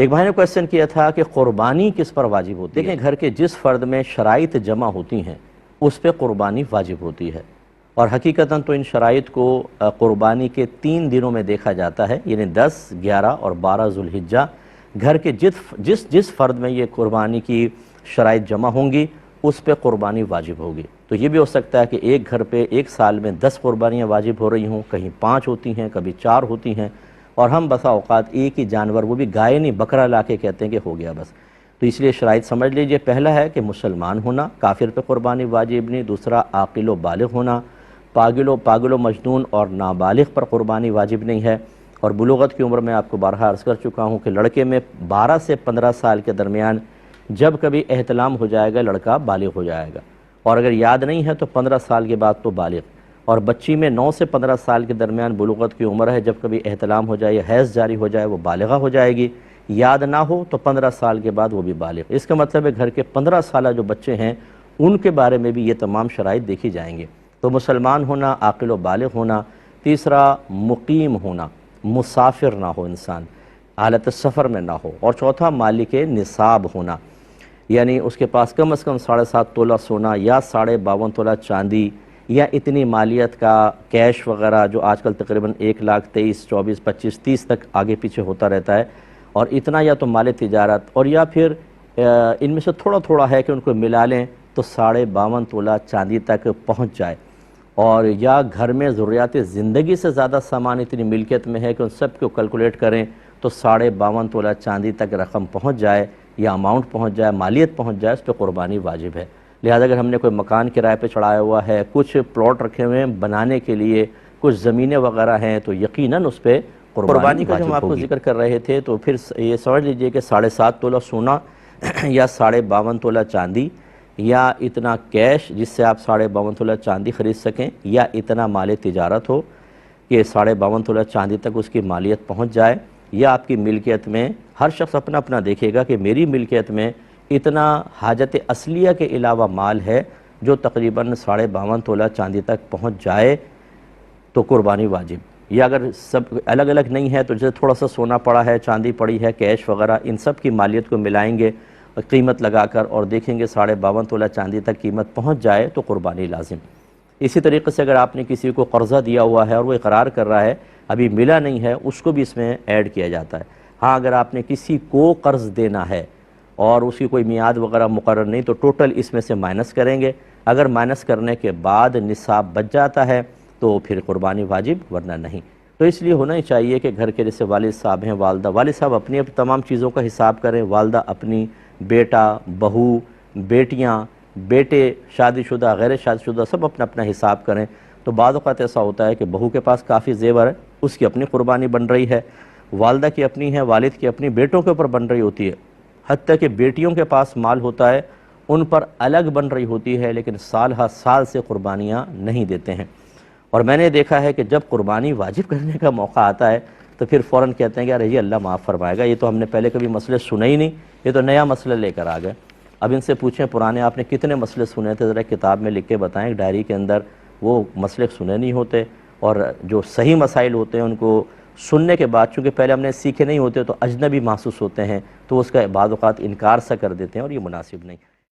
ایک بھائی نے کویسچن کیا تھا کہ قربانی کس پر واجب ہوتی ہے؟ دیکھیں گھر کے جس فرد میں شرائط جمع ہوتی ہیں اس پہ قربانی واجب ہوتی ہے، اور حقیقتاً تو ان شرائط کو قربانی کے 3 دنوں میں دیکھا جاتا ہے، یعنی 10، 11 اور 12 ذوالحجہ۔ گھر کے جس فرد میں یہ قربانی کی شرائط جمع ہوں گی اس پہ قربانی واجب ہوگی۔ تو یہ بھی ہو سکتا ہے کہ ایک گھر پہ ایک سال میں 10 قربانیاں واجب ہو رہی ہوں، کہیں 5 ہوتی ہیں، کبھی 4 ہوتی ہیں، اور ہم بسا اوقات ایک ہی جانور، وہ بھی گائے نہیں بکرا لا کے کہتے ہیں کہ ہو گیا بس۔ تو اس لیے شرائط سمجھ لیجئے، پہلا ہے کہ مسلمان ہونا، کافر پہ قربانی واجب نہیں۔ دوسرا عاقل و بالغ ہونا، پاگل و مجنون اور نابالغ پر قربانی واجب نہیں ہے۔ اور بلوغت کی عمر میں آپ کو بارہا عرض کر چکا ہوں کہ لڑکے میں 12 سے 15 سال کے درمیان جب کبھی احتلام ہو جائے گا لڑکا بالغ ہو جائے گا، اور اگر یاد نہیں ہے تو 15 سال کے بعد تو بالغ۔ اور بچی میں 9 سے 15 سال کے درمیان بلوغت کی عمر ہے، جب کبھی احتلام ہو جائے یا حیض جاری ہو جائے وہ بالغہ ہو جائے گی، یاد نہ ہو تو 15 سال کے بعد وہ بھی بالغ۔ اس کا مطلب ہے گھر کے 15 سالہ جو بچے ہیں ان کے بارے میں بھی یہ تمام شرائط دیکھی جائیں گے۔ تو مسلمان ہونا، عاقل و بالغ ہونا، تیسرا مقیم ہونا، مسافر نہ ہو انسان، حالت سفر میں نہ ہو، اور چوتھا مالک نصاب ہونا، یعنی اس کے پاس کم از کم 7.5 تولہ سونا یا 52.5 تولہ چاندی یا اتنی مالیت کا کیش وغیرہ جو آج کل تقریباً 1,23,000، 24، 25، 30 تک آگے پیچھے ہوتا رہتا ہے، اور اتنا یا تو مال تجارت، اور یا پھر ان میں سے تھوڑا تھوڑا ہے کہ ان کو ملا لیں تو 52.5 تولہ چاندی تک پہنچ جائے، اور یا گھر میں ضروریات زندگی سے زیادہ سامان اتنی ملکیت میں ہے کہ ان سب کو کیلکولیٹ کریں تو 52.5 تولہ چاندی تک رقم پہنچ جائے یا اماؤنٹ پہنچ جائے، مالیت پہنچ جائے، اس پہ قربانی واجب ہے۔ لہذا اگر ہم نے کوئی مکان کرائے پہ چڑھایا ہوا ہے، کچھ پلاٹ رکھے ہوئے ہیں بنانے کے لیے، کچھ زمینیں وغیرہ ہیں، تو یقیناً اس پہ قربانی کا جو ہم آپ کو ذکر کر رہے تھے تو پھر یہ سمجھ لیجئے کہ 7.5 تولہ سونا یا 52.5 تولہ چاندی یا اتنا کیش جس سے آپ 52.5 تولہ چاندی خرید سکیں، یا اتنا مال تجارت ہو کہ 52.5 تولہ چاندی تک اس کی مالیت پہنچ جائے، یا آپ کی ملکیت میں ہر شخص اپنا اپنا دیکھے گا کہ میری ملکیت میں اتنا حاجت اصلیہ کے علاوہ مال ہے جو تقریباً 52.5 تولہ چاندی تک پہنچ جائے تو قربانی واجب۔ یا اگر سب الگ الگ نہیں ہے تو جیسے تھوڑا سا سونا پڑا ہے، چاندی پڑی ہے، کیش وغیرہ، ان سب کی مالیت کو ملائیں گے قیمت لگا کر اور دیکھیں گے 52.5 تولہ چاندی تک قیمت پہنچ جائے تو قربانی لازم۔ اسی طریقے سے اگر آپ نے کسی کو قرضہ دیا ہوا ہے اور وہ اقرار کر رہا ہے ابھی ملا نہیں ہے، اس کو بھی اس میں ایڈ کیا جاتا ہے۔ ہاں اگر آپ نے کسی کو قرض دینا ہے اور اس کی کوئی میعاد وغیرہ مقرر نہیں تو ٹوٹل اس میں سے مائنس کریں گے، اگر مائنس کرنے کے بعد نصاب بچ جاتا ہے تو پھر قربانی واجب، ورنہ نہیں۔ تو اس لیے ہونا ہی چاہیے کہ گھر کے جیسے والد صاحب ہیں، والدہ، والد صاحب اپنی تمام چیزوں کا حساب کریں، والدہ اپنی، بیٹا، بہو، بیٹیاں، بیٹے، شادی شدہ، غیر شادی شدہ، سب اپنا اپنا حساب کریں۔ تو بعض اوقات ایسا ہوتا ہے کہ بہو کے پاس کافی زیور ہے، اس کی اپنی قربانی بن رہی ہے، والدہ کی اپنی ہے، والد کی اپنی، بیٹوں کے اوپر بن رہی ہوتی ہے، حتیٰ کہ بیٹیوں کے پاس مال ہوتا ہے ان پر الگ بن رہی ہوتی ہے، لیکن سال ہر سال سے قربانیاں نہیں دیتے ہیں۔ اور میں نے دیکھا ہے کہ جب قربانی واجب کرنے کا موقع آتا ہے تو پھر فوراً کہتے ہیں کہ یار یہ اللہ معاف فرمائے گا، یہ تو ہم نے پہلے کبھی مسئلے سنے ہی نہیں، یہ تو نیا مسئلہ لے کر آ گئے۔ اب ان سے پوچھیں پرانے آپ نے کتنے مسئلے سنے تھے، ذرا کتاب میں لکھ کے بتائیں، ایک ڈائری کے اندر۔ وہ مسئلے سنے نہیں ہوتے، اور جو صحیح مسائل ہوتے ہیں ان کو سننے کے بعد چونکہ پہلے ہم نے سیکھے نہیں ہوتے تو اجنبی محسوس ہوتے ہیں، تو اس کا بعض اوقات انکار سا کر دیتے ہیں، اور یہ مناسب نہیں۔